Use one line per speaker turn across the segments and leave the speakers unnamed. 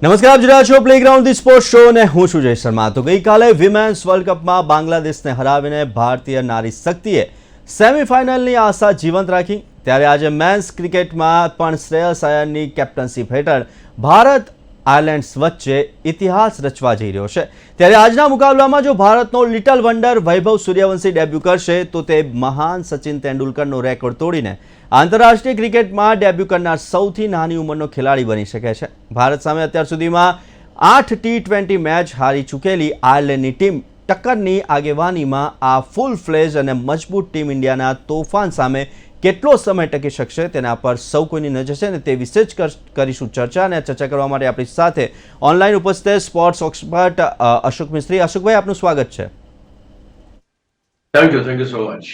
નમસ્કાર, આપ જોઈ રહ્યા છો પ્લેગ્રાઉન્ડ ધી સ્પોર્ટ્સ શો અને હું છું જય શર્મા। તો ગઈકાલે વિમેન્સ વર્લ્ડ કપમાં બાંગ્લાદેશને હરાવીને ભારતીય નારી શક્તિએ સેમીફાઇનલની આશા જીવંત રાખી। ત્યારે આજે મેન્સ ક્રિકેટમાં પણ શ્રેયસ અય્યરની કેપ્ટનશીપ હેઠળ ભારત આયર્લેન્ડ વચ્ચે ઇતિહાસ રચવા જઈ રહ્યો છે। ત્યારે આજના મુકાબલામાં જો ભારતનો લિટલ વન્ડર વૈભવ સૂર્યવંશી ડેબ્યુ કરશે તો તે મહાન સચિન તેંડુલકરનો રેકોર્ડ તોડીને આંતરરાષ્ટ્રીય ક્રિકેટમાં ડેબ્યુ કરનાર સૌથી નાની ઉંમરનો ખેલાડી બની શકે છે। ભારત સામે અત્યાર સુધીમાં 8 T20 મેચ હારી ચૂકેલી આયર્લેન્ડની ટીમ ટક્કરની આગેવાનીમાં આ ફૂલ ફ્લેજ અને મજબૂત ટીમ ઇન્ડિયાના તોફાન સામે કેટલો સમય ટકી શકશે તેના પર સૌ કોઈની નજર છે અને તે વિશે જ કરીશું ચર્ચા। અને ચર્ચા કરવા માટે આપણી સાથે ઓનલાઈન ઉપસ્થિત સ્પોર્ટ્સ એક્સપર્ટ અશોક મિસ્ત્રી। અશોકભાઈ, આપનું સ્વાગત છે।
Thank you so much.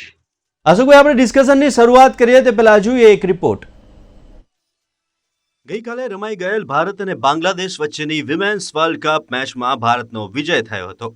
અશોકભાઈ, આપણે ડિસ્કશનની શરૂઆત કરીએ તે પહેલા જોઈએ એક રિપોર્ટ। ગઈકાલે રમાઈ ગયેલ ભારત અને બાંગ્લાદેશ વચ્ચેની વિમેન્સ વર્લ્ડ કપ મેચમાં ભારતનો વિજય થયો હતો।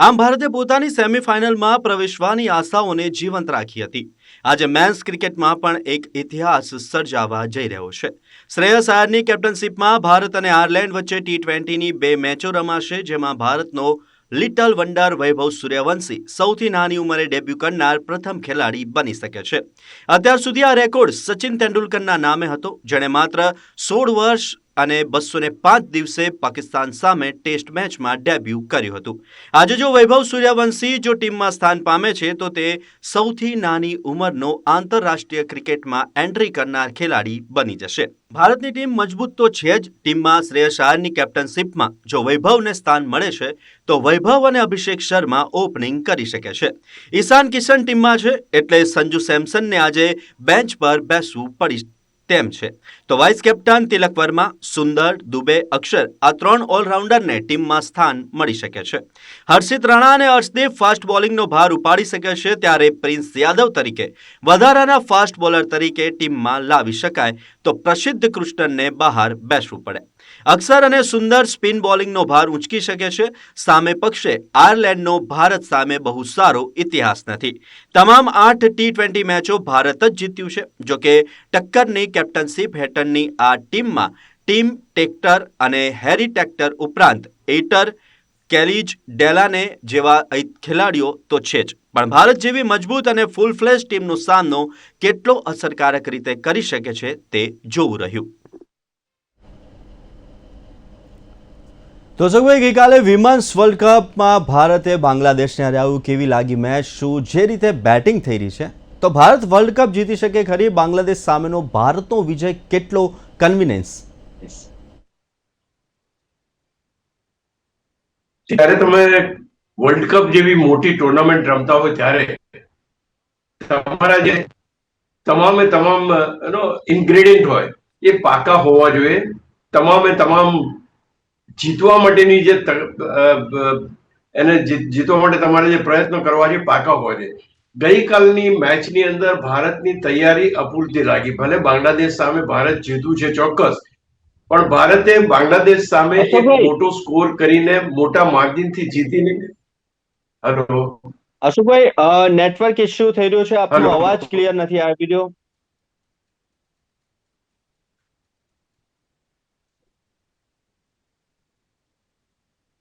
આમ ભારતે પોતાની સેમીફાઇનલમાં પ્રવેશવાની આશાઓને જીવંત રાખી હતી। આજે મેન્સ ક્રિકેટમાં પણ એક ઇતિહાસ સર્જાવા જઈ રહ્યો છે। શ્રેયસ અય્યરની કેપ્ટનશીપમાં ભારત અને આયર્લેન્ડ વચ્ચે T20ની 2 મેચો રમાશે, જેમાં ભારતનો લિટલ વન્ડર વૈભવ સૂર્યવંશી સૌથી નાની ઉંમરે ડેબ્યુ કરનાર પ્રથમ ખેલાડી બની શકે છે। અત્યાર સુધી આ રેકોર્ડ સચિન તેંડુલકરના નામે હતો, જેણે માત્ર 16 વર્ષ અને 205 દિવસે પાકિસ્તાન સામે ટેસ્ટ મેચમાં ડેબ્યુ કર્યું હતું। આજે જો વૈભવ સૂર્યવંશી જો ટીમમાં સ્થાન પામે છે તો તે સૌથી નાની ઉંમરનો આંતરરાષ્ટ્રીય ક્રિકેટમાં એન્ટ્રી કરનાર ખેલાડી બની જશે। ભારતની ટીમ મજબૂત તો છે જ। ટીમમાં શ્રેયસ અય્યરની કેપ્ટનશીપમાં જો વૈભવને સ્થાન મળે છે તો વૈભવ અને અભિષેક શર્મા ઓપનિંગ કરી શકે છે। ઈશાન કિશન ટીમમાં છે એટલે સંજુ સેમસનને આજે બેન્ચ પર બેસવું પડી તેમ છે। તો વાઇસ કેપ્ટન તિલક વર્મા, સુંદર, દુબે, અક્ષર આ 3 ઓલરાઉન્ડરને ટીમમાં સ્થાન મળી શકે છે। હર્ષિત રાણા અને અર્શદીપ ફાસ્ટ બોલિંગનો ભાર ઉપાડી શકે છે, ત્યારે પ્રિન્સ યાદવ તરીકે વધારાના ફાસ્ટ બોલર તરીકે ટીમમાં લાવી શકાય તો પ્રસિદ્ધ કૃષ્ણનને બહાર બેસવું પડે। અક્ષર અને સુંદર સ્પિન બોલિંગનો ભાર ઊંચકી શકે છે। સામે પક્ષે આયર્લેન્ડનો ભારત સામે બહુ સારો ઇતિહાસ નથી। તમામ 8 T20 મેચો ભારત જ જીત્યું છે। જોકે ટક્કરની કેપ્ટનશીપ હેઠળની આ ટીમમાં ટીમ ટેક્ટર અને હેરી ટેક્ટર ઉપરાંત એટર, કેલિજ, ડેલાને જેવા ખેલાડીઓ તો છે જ, પણ ભારત જેવી મજબૂત અને ફૂલ ફ્લેજ ટીમનો સામનો કેટલો અસરકારક રીતે કરી શકે છે તે જોવું રહ્યું। તો અશોકભાઈ, ગઈકાલે વિમેન્સ વર્લ્ડ કપમાં ભારતે બાંગ્લાદેશને હરાવ્યું, કેવી લાગી મેચ? શું જે રીતે બેટિંગ થઈ રહી છે તો ભારત વર્લ્ડ કપ જીતી શકે ખરી? બાંગ્લાદેશ સામેનો ભારતનો વિજય કેટલો કન્વિનિયન્સ?
જ્યારે તમે વર્લ્ડ કપ જેવી મોટી ટુર્નામેન્ટ રમતા હોય ત્યારે તમારા જે તમામ ઇન્ગ્રેડિયન્ટ હોય એ પાકા હોવા જોઈએ। તમામ જીતવા માટેની જે એને જીતવા માટે તમારે જે પ્રયત્નો કરવા છે પાકા હોય છે। ગઈકાલની મેચની અંદર ભારતની તૈયારી અપૂરતી લાગી। ભલે બાંગ્લાદેશ સામે ભારત જીત્યું છે ચોક્કસ, પણ ભારતે બાંગ્લાદેશ સામે એક મોટો સ્કોર કરીને મોટા માર્જિનથી જીતીને હેલો
અશોકભાઈ, નેટવર્ક ઇશ્યુ થઈ રહ્યો છે, આપનો અવાજ ક્લિયર નથી આવી રહ્યો।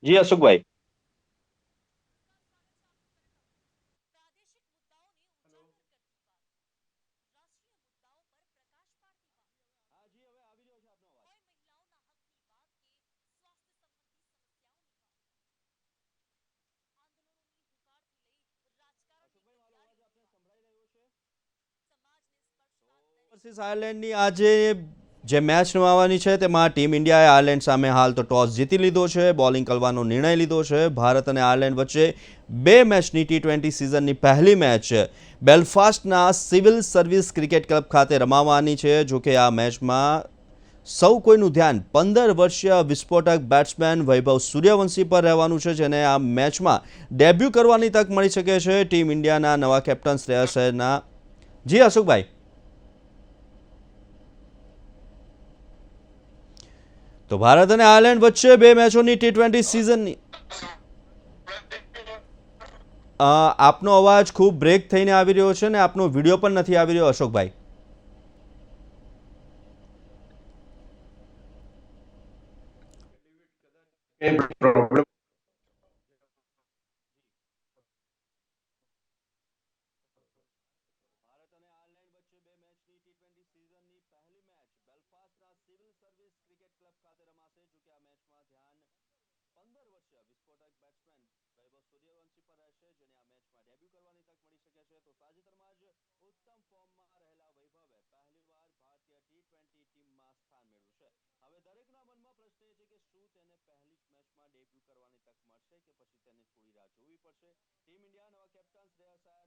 જી અશોકભાઈ। વર્સિસ આયર્લેન્ડની આજે જે મેચ રમાવાની છે તેમાં ટીમ ઇન્ડિયાએ આયર્લેન્ડ સામે હાલ તો ટોસ જીતી લીધો છે, બોલિંગ કરવાનો નિર્ણય લીધો છે। ભારત અને આયર્લેન્ડ વચ્ચે 2 મેચની T20 સિઝનની પહેલી મેચ બેલફાસ્ટના સિવિલ સર્વિસ ક્રિકેટ ક્લબ ખાતે રમાવાની છે। જોકે આ મેચમાં સૌ કોઈનું ધ્યાન 15 વર્ષીય વિસ્ફોટક બેટ્સમેન વૈભવ સૂર્યવંશી પર રહેવાનું છે, જેને આ મેચમાં ડેબ્યુ કરવાની તક મળી શકે છે ટીમ ઇન્ડિયાના નવા કેપ્ટન શ્રેયસ અય્યરના। જી અશોકભાઈ। તો ભારત અને આયર્લેન્ડ વચ્ચે 2 મેચોની T20 સિઝનની આપનો અવાજ ખૂબ બ્રેક થઈને આવી રહ્યો છે ને આપનો વિડીયો પણ નથી આવી રહ્યો અશોકભાઈ।
પ્રોબ્લેમ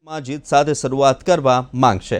માં જીત સાથે શરૂઆત કરવા માંગશે.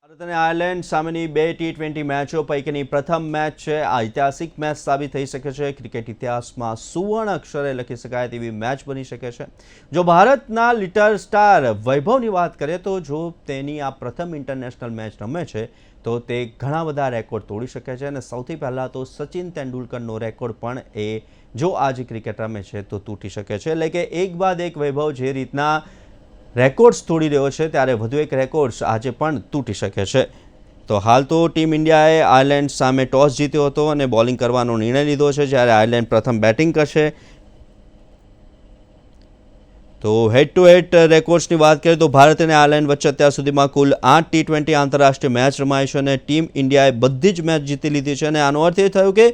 ભારત અને આયર્લેન્ડ સામેની 2 T20 મેચો પૈકીની પ્રથમ મેચ છે. આ ઐતિહાસિક મેચ સાબિત થઈ શકે છે. ક્રિકેટ ઇતિહાસમાં સુવર્ણ અક્ષરે લખી શકાય તેવી મેચ બની શકે છે. જો ભારતના લિટલ સ્ટાર વૈભવની વાત કરીએ તો જો તેની આ પ્રથમ ઇન્ટરનેશનલ મેચ રમે છે તો તે ઘણા બધા રેકોર્ડ તોડી શકે છે અને સૌથી પહેલાં તો સચિન તેંડુલકરનો રેકોર્ડ પણ એ જો આજે ક્રિકેટ રમે છે તો તૂટી શકે છે. એટલે કે એક બાદ એક વૈભવ જે રીતના રેકોર્ડ્સ તોડી રહ્યો છે ત્યારે વધુ એક રેકોર્ડ્સ આજે પણ તૂટી શકે છે. તો હાલ તો ટીમ ઇન્ડિયાએ આયર્લેન્ડ સામે ટોસ જીત્યો હતો અને બોલિંગ કરવાનો નિર્ણય લીધો છે. જ્યારે આયર્લેન્ડ પ્રથમ બેટિંગ કરશે. તો હેડ ટુ હેડ રેકોર્ડ્સની વાત કરીએ તો ભારત અને આયર્લેન્ડ વચ્ચે અત્યાર સુધીમાં કુલ 8 T20 આંતરરાષ્ટ્રીય મેચ રમાઈ છે અને ટીમ ઇન્ડિયાએ બધી જ મેચ જીતી લીધી છે. અને આનો અર્થ એ થયો કે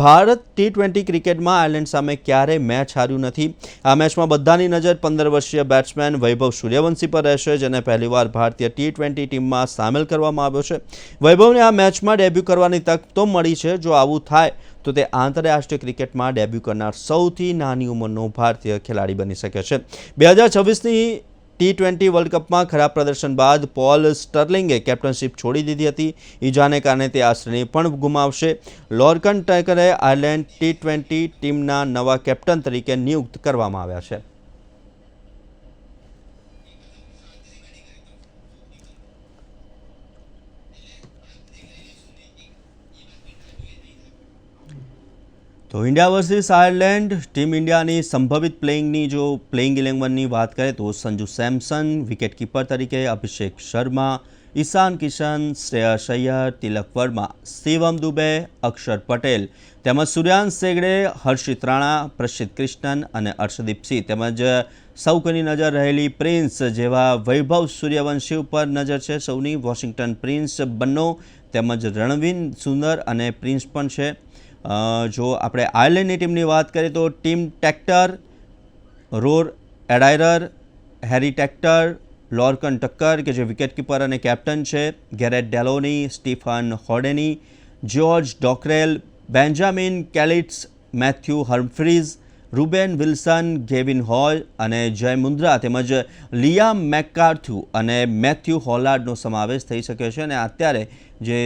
ભારત T20 ક્રિકેટમાં આયર્લેન્ડ સામે ક્યારેય મેચ હાર્યું નથી. આ મેચમાં બધાની નજર 15 વર્ષીય બેટ્સમેન વૈભવ સૂર્યવંશી પર રહેશે, જેને પહેલીવાર ભારતીય T20 ટીમમાં સામેલ કરવામાં આવ્યો છે. વૈભવને આ મેચમાં ડેબ્યુ કરવાની તક તો મળી છે. જો આવું થાય તો તે આંતરરાષ્ટ્રીય ક્રિકેટમાં ડેબ્યુ કરનાર સૌથી નાની ઉંમરનો ભારતીય ખેલાડી બની શકે છે. 2026ની T20 વર્લ્ડ કપમાં ખરાબ પ્રદર્શન બાદ પોલ સ્ટર્લિંગે કેપ્ટનશીપ છોડી દીધી હતી. ઈજાને કારણે તે આ શ્રેણી પણ ગુમાવશે. લોર્કન ટેકરે આયર્લેન્ડ T20 ટીમના નવા કેપ્ટન તરીકે નિયુક્ત કરવામાં આવ્યા છે. તો ઇન્ડિયા વર્સિસ આયર્લેન્ડ ટીમ ઇન્ડિયાની સંભવિત પ્લેઇંગ 11ની વાત કરીએ તો સંજુ સેમસન વિકેટકીપર તરીકે, અભિષેક શર્મા, ઈશાન કિશન, શ્રેયસ અય્યર, તિલક વર્મા, શિવમ દુબે, અક્ષર પટેલ તેમજ સૂર્યાંશ સેગડે, હર્ષિત રાણા, પ્રસિદ્ધ કૃષ્ણન અને અર્શદીપ સિંહ તેમજ સૌ કોઈની નજર રહેલી પ્રિન્સ જેવા વૈભવ સૂર્યવંશી ઉપર નજર છે સૌની. વોશિંગ્ટન પ્રિન્સ બન્નો તેમજ રણવીન સુંદર અને પ્રિન્સ પણ છે. જો આપણે આયર્લેન્ડની ટીમની વાત કરીએ તો ટીમ ટેક્ટર, રોર Adair, Harry Tector, Lorcan Tucker કે જે વિકેટકીપર અને કેપ્ટન છે, Gareth Delany, Stephen Doheny, George Dockrell, Benjamin Calitz, Matthew Humphreys, Ruben Wilson, Gavin હોલ અને જય મુન્દ્રા તેમજ લિયામ મેકકાર્થુ અને મેથ્યુ હોલાર્ડનો સમાવેશ થઈ શકે છે. અને અત્યારે જે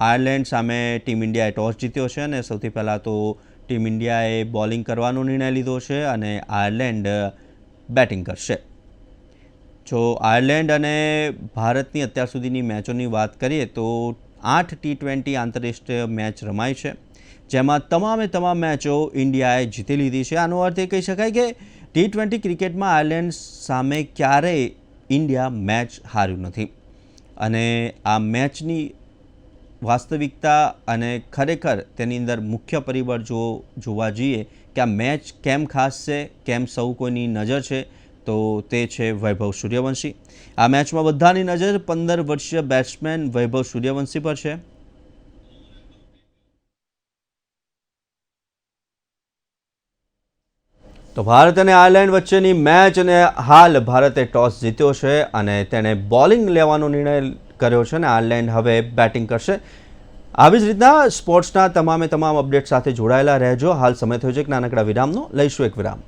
આયર્લેન્ડ સામે ટીમ ઇન્ડિયાએ ટોસ જીત્યો છે અને સૌથી પહેલાં તો ટીમ ઇન્ડિયાએ બોલિંગ કરવાનો નિર્ણય લીધો છે અને આયર્લેન્ડ બેટિંગ કરશે. જો આયર્લેન્ડ અને ભારતની અત્યાર સુધીની મેચોની વાત કરીએ તો 8 T20 આંતરરાષ્ટ્રીય મેચ રમાઈ છે, જેમાં તમામ મેચો ઇન્ડિયાએ જીતી લીધી છે. આનો અર્થ એ કહી શકાય કે T20 ક્રિકેટમાં આયર્લેન્ડ સામે ક્યારેય ઇન્ડિયા મેચ હાર્યું નથી. અને આ મેચની વાસ્તવિકતા અને ખરેખર તેની અંદર મુખ્ય પરિબળ જો જોવા જઈએ કે આ મેચ કેમ ખાસ છે, કેમ સૌ કોઈની નજર છે, તો તે છે વૈભવ સૂર્યવંશી. આ મેચમાં બધાની નજર 15 વર્ષીય બેટ્સમેન વૈભવ સૂર્યવંશી પર છે. તો ભારત અને આયર્લેન્ડ વચ્ચેની મેચ અને હાલ ભારતે ટોસ જીત્યો છે અને તેણે બોલિંગ લેવાનો નિર્ણય કર્યો છે અને આયર્લેન્ડ હવે બેટિંગ કરશે. આવી જ રીતના સ્પોર્ટ્સના તમામ અપડેટ સાથે જોડાયેલા રહેજો. હાલ સમય થયો છે એક નાનકડા વિરામનો. લઈશું એક વિરામ.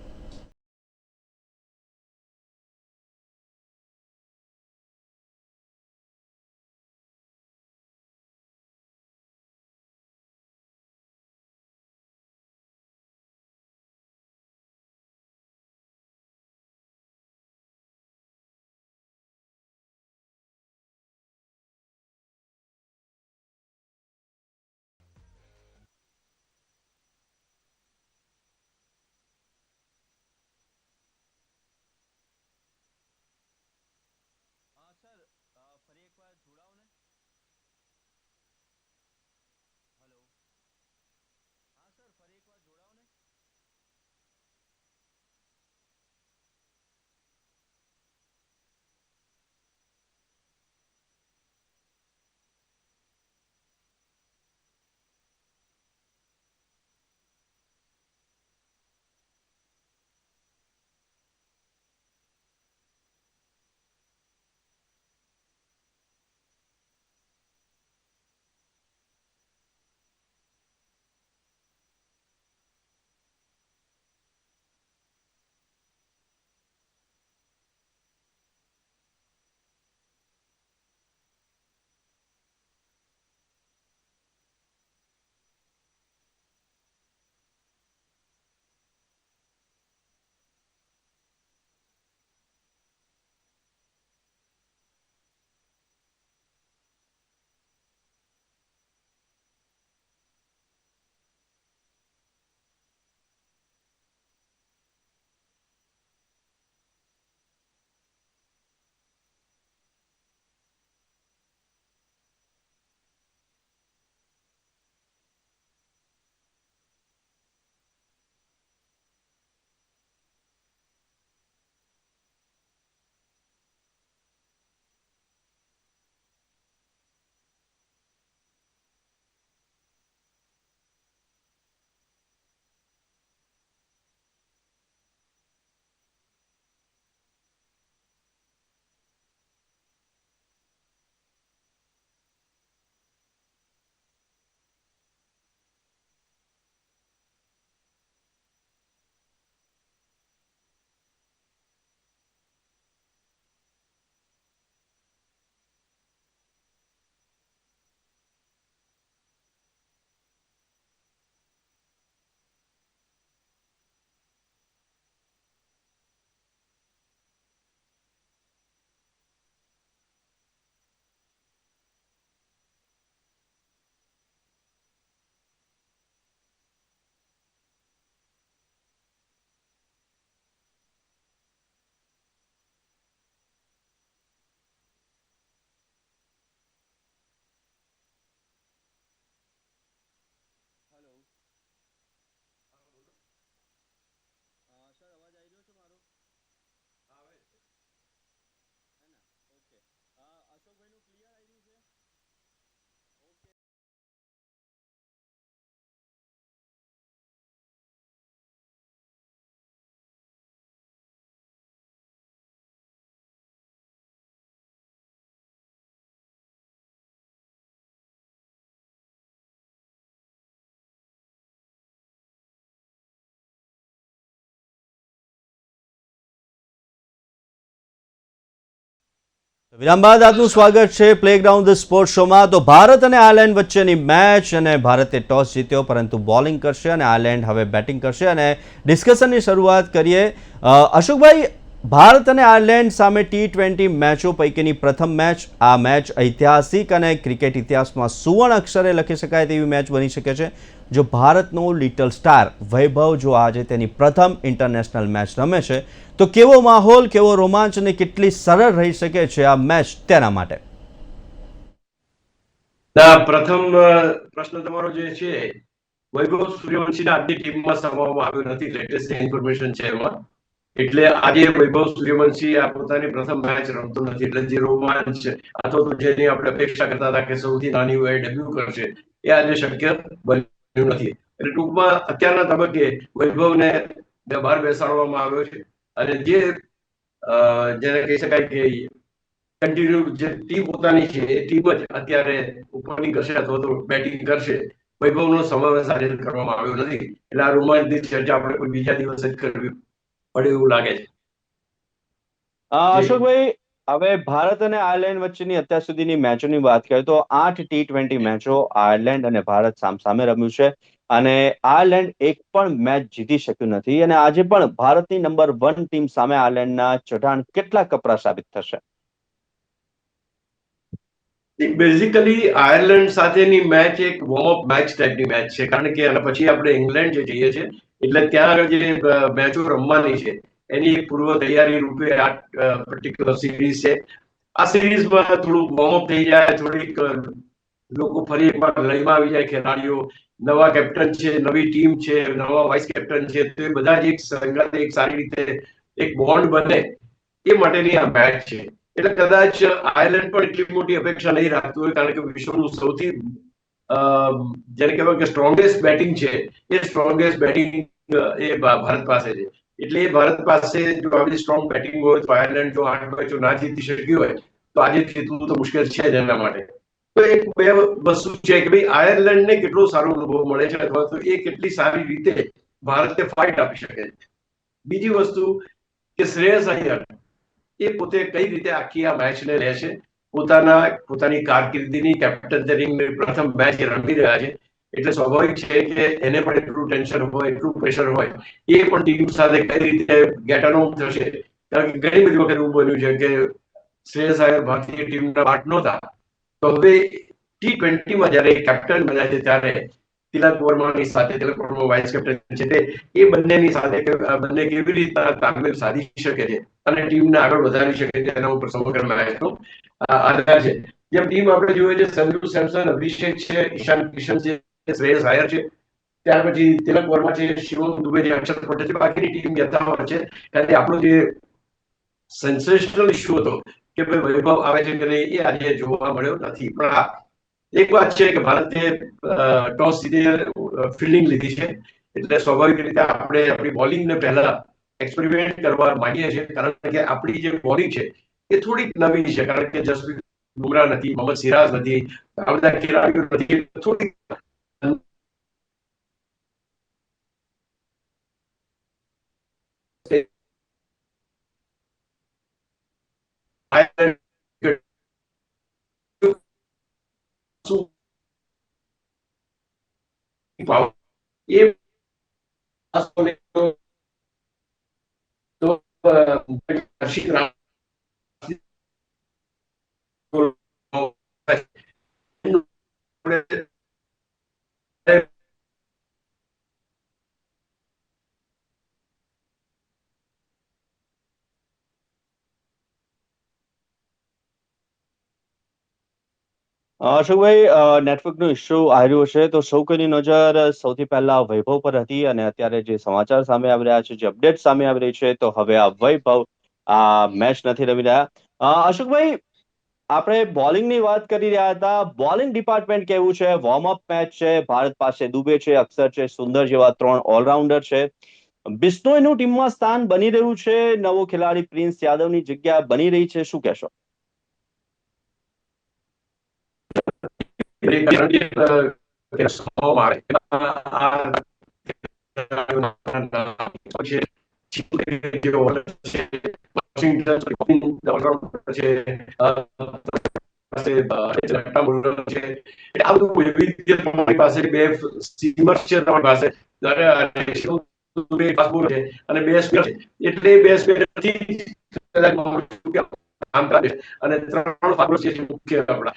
વિરામ બાદ આપનું સ્વાગત છે પ્લેગ્રાઉન્ડ ધ સ્પોર્ટ્સ શોમાં. તો ભારત અને આયર્લેન્ડ વચ્ચેની મેચ, અને ભારતે ટોસ જીત્યો પરંતુ બોલિંગ કરશે અને આયર્લેન્ડ હવે બેટિંગ કરશે. અને ડિસ્કશનની શરૂઆત કરીએ. અશોકભાઈ, ભારત અને આયર્લેન્ડ સામે T20 મેચો પૈકીની પ્રથમ મેચ. આ મેચ ઐતિહાસિક અને ક્રિકેટ ઇતિહાસમાં સુવર્ણ અક્ષરે લખી શકાય તેવી મેચ બની શકે છે. જો ભારતનો લિટલ સ્ટાર વૈભવ જો આજે તેની પ્રથમ ઇન્ટરનેશનલ મેચ રમે છે, તો કેવો માહોલ, કેવો રોમાંચ અને કેટલી સરળ રહી શકે છે આ મેચ તેના માટે?
પ્રથમ પ્રશ્ન તમારો જે છે, વૈભવ સૂર્યવંશીને આજની ટીમમાં સમાવવામાં આવ્યો નથી. લેટેસ્ટ ઇન્ફોર્મેશન છે એમાં. એટલે આજે વૈભવ સૂર્યવંશી આ પોતાની પ્રથમ મેચ રમતો નથી. એટલે જે રોમાંચ અથવા તો જેની આપણે અપેક્ષા કરતા હતા કે સૌથી નાની વયે ડેબ્યુ કરશે, એ આજે શક્ય બન્યું નથી. એટલે ટૂંકમાં અત્યારના તબક્કે વૈભવને બહાર બેસાડવામાં આવ્યો છે. અને જેને કહી શકાય કે કન્ટિન્યુ જે ટીમ પોતાની છે એ ટીમ જ અત્યારે ઓપનિંગ કરશે અથવા તો બેટિંગ કરશે. વૈભવનો સમાવેશ આજે કરવામાં આવ્યો નથી. એટલે આ રોમાંચની ચર્ચા આપણે કોઈ બીજા દિવસે જ કરવી પડે એવું લાગે છે.
અશોકભાઈ, હવે ભારત અને આયર્લેન્ડ વચ્ચેની અત્યાર સુધીની મેચોની વાત કરીએ તો 8 T20 મેચો આયર્લેન્ડ અને ભારત સામસામે રમ્યું છે, અને આયર્લેન્ડ એક પણ મેચ જીતી શક્યું નથી. અને આજે પણ ભારતની નંબર 1 ટીમ સામે આયર્લેન્ડના ચઢાણ કેટલા કપરા સાબિત થશે?
બેઝિકલી આયર્લેન્ડ સાથેની મેચ એક વોર્મઅપ મેચ ટાઈપની મેચ છે. કારણ કે આના પછી આપણે ઇંગ્લેન્ડ જે જઈએ છીએ, એટલે ત્યાં આગળ જે મેચો રમવાની છે એની એક પૂર્વ તૈયારી રૂપે આ પર્ટિક્યુલર સિરીઝ છે. આ સિરીઝમાં થોડુંક વોર્મઅપ થઈ જાય, થોડીક લોકો ફરી એકવાર લયમાં આવી જાય. ખેલાડીઓ, નવા કેપ્ટન છે, નવી ટીમ છે, નવા વાઇસ કેપ્ટન છે, તો એ બધા જ એક સંગાતે એક સારી રીતે એક બોન્ડ બને, એ માટેની આ મેચ છે. એટલે કદાચ આયર્લેન્ડ પણ એટલી મોટી અપેક્ષા નહીં રાખતું હોય, કારણ કે વિશ્વનું સૌથી જેને કહેવાય કે સ્ટ્રોંગેસ્ટ બેટિંગ છે, એ સ્ટ્રોંગેસ્ટ બેટિંગ એ ભારત પાસે છે. એટલે એ ભારત પાસે જો આવી સ્ટ્રોંગ બેટિંગ હોય તો આયર્લેન્ડ જો 8 મેચો ના જીતી શક્યું હોય તો આજે જીતવું તો મુશ્કેલ છે જ એના માટે. તો એક બે વસ્તુ છે કે ભાઈ આયર્લેન્ડને કેટલો સારો અનુભવ મળે છે, અથવા તો એ કેટલી સારી રીતે ભારતને ફાઇટ આપી શકે છે. બીજી વસ્તુ કે શ્રેયસ અય્યર એ પોતે કઈ રીતે આખી આ મેચને લે છે. પોતાની કારકિર્દીની કેપ્ટન તરીકે પ્રથમ મેચ રમી રહ્યા છે, એટલે સ્વાભાવિક છે કે એને પણ એટલું ટેન્શન હોય, એટલું પ્રેશર હોય. એ પણ ટીમ સાથે કઈ રીતે ગેટ અલોંગ થશે. કારણ કે ઘણી બધી વખત એવું બન્યું છે કે શ્રેયસ અય્યર ભારતીય ટીમના પાર્ટ નહોતા, તો હવે T20માં જયારે કેપ્ટન બન્યા છે ત્યારે તિલક વર્માની સાથે, તિલક વર્મા વાઇસ કેપ્ટન છે, એ બંનેની સાથે બંને કેવી રીતના તાલમેલ સાધી શકે છે અને ટીમને આગળ વધારી શકે છે, એના ઉપર સમગ્ર મેચનો આધાર છે. જેમ ટીમ આપણે જોઈએ છે, સંજુ સેમસન, અભિષેક છે, ઈશાન કિશન છે, શ્રેયસ અય્યર છે, ત્યાર પછી તિલક વર્મા છે, શિવમ દુબે છે, અક્ષર પટેલ છે, બાકીની ટીમ યથાવત છે. કારણ કે આપણો જે સેન્સેશનલ ઇશ્યુ હતો કે ભાઈ વૈભવ આવે છે કે નહીં, એ આજે જોવા મળ્યો નથી. પણ હા, એક વાત છે કે ભારતે ટોસ જીતીને ફિલ્ડિંગ લીધી છે, એટલે સ્વાભાવિક રીતે આપણે આપણી બોલિંગને પહેલા એક્સપેરિમેન્ટ કરવા માંગીએ છીએ. કારણ કે આપણી જે બોલિંગ છે એ થોડીક નવી છે. કારણ કે જસપ્રીત બુમરાહ નથી, મોહમ્મદ સિરાજ નથી, આ બધા ખેલાડીઓ નથી, થોડીક એ
અશોકભાઈ, નેટવર્કનો ઇશ્યુ આવ્યો છે, તો સૌ કોઈની નજર સૌથી પહેલા વૈભવ પર હતી. અને અત્યારે જે સમાચાર સામે આવી રહ્યા છે, જે અપડેટ સામે આવી રહી છે, તો હવે આ વૈભવ આ મેચ નથી રમી રહ્યા. અશોકભાઈ, આપણે બોલિંગની વાત કરી રહ્યા હતા. બોલિંગ ડિપાર્ટમેન્ટ કેવું છે? વોર્મઅપ મેચ છે, ભારત પાસે દુબે છે, અક્ષર છે, સુંદર જેવા 3 ઓલરાઉન્ડર છે. બિશ્નોઈનું ટીમમાં સ્થાન બની રહ્યું છે, નવો ખેલાડી પ્રિન્સ યાદવની જગ્યા બની રહી છે, શું કહેશો?
વોશિંગ્ટન છે, આ બધું એવી રીતે તમારી પાસે બે સીમર્સ છે, તમારી પાસે અને બે સ્પીનર છે, એટલે બે સ્પીનરથી કામ કરે અને 3 ફાસ્ટ છે મુખ્ય આપણા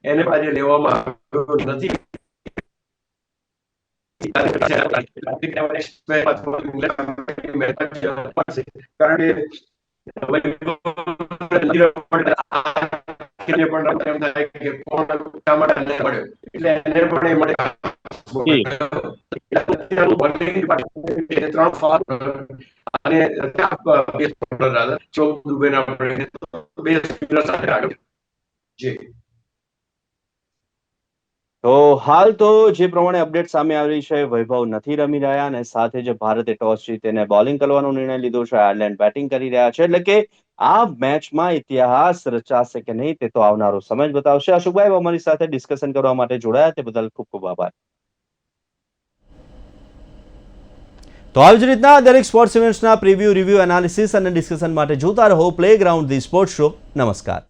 એને આજે લેવામાં આવ્યો નથી.
તો હાલ તો જે પ્રમાણે અપડેટ સામે આવી રહી છે, વૈભવ નથી રમી રહ્યા અને સાથે જે ભારતે ટોસ જીતીને બોલિંગ કરવાનો નિર્ણય લીધો છે, આયર્લેન્ડ બેટિંગ કરી રહ્યા છે, એટલે કે આ મેચમાં ઇતિહાસ રચાશે કે નહીં તે તો આવનારો સમય જ બતાવશે. અશોકભાઈ અમારી સાથે ડિસ્કશન કરવા માટે જોડાયા તે બદલ ખૂબ ખૂબ આભાર. તો આવી જ રીતના દરેક સ્પોર્ટ્સ ઇવેન્ટ્સના પ્રિવ્યુ, રિવ્યુ, એનાલિસિસ અને ડિસ્કશન માટે જોતા રહો પ્લેગ્રાઉન્ડ ધી સ્પોર્ટ્સ શો. નમસ્કાર.